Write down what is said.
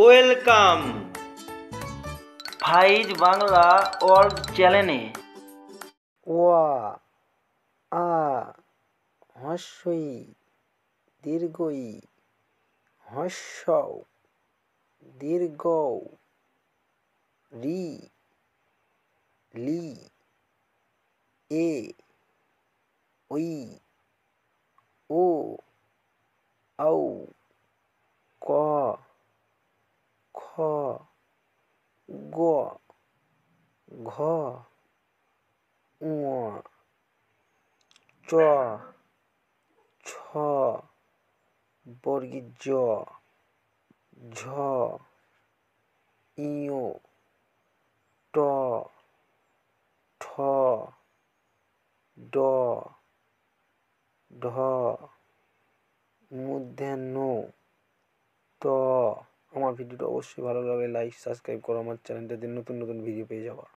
Welcome ফাইজ Bangla world চ্যানেলে। ওয়া আ হস্যই দীর্ঘই হস্যৌ দীর্ঘৌ রি লি এ ঐ ও ঔ ক খ গ ঘ ঙ চ ছ বর্গীয় জ ঝ ঞ ট ঠ ড ঢ মূর্ধন্য ত। আমার ভিডিওটা অবশ্যই ভালো লাগলে লাইক সাবস্ক্রাইব করো, আমার চ্যানেলটাতে নতুন নতুন ভিডিও পেয়ে যাবা।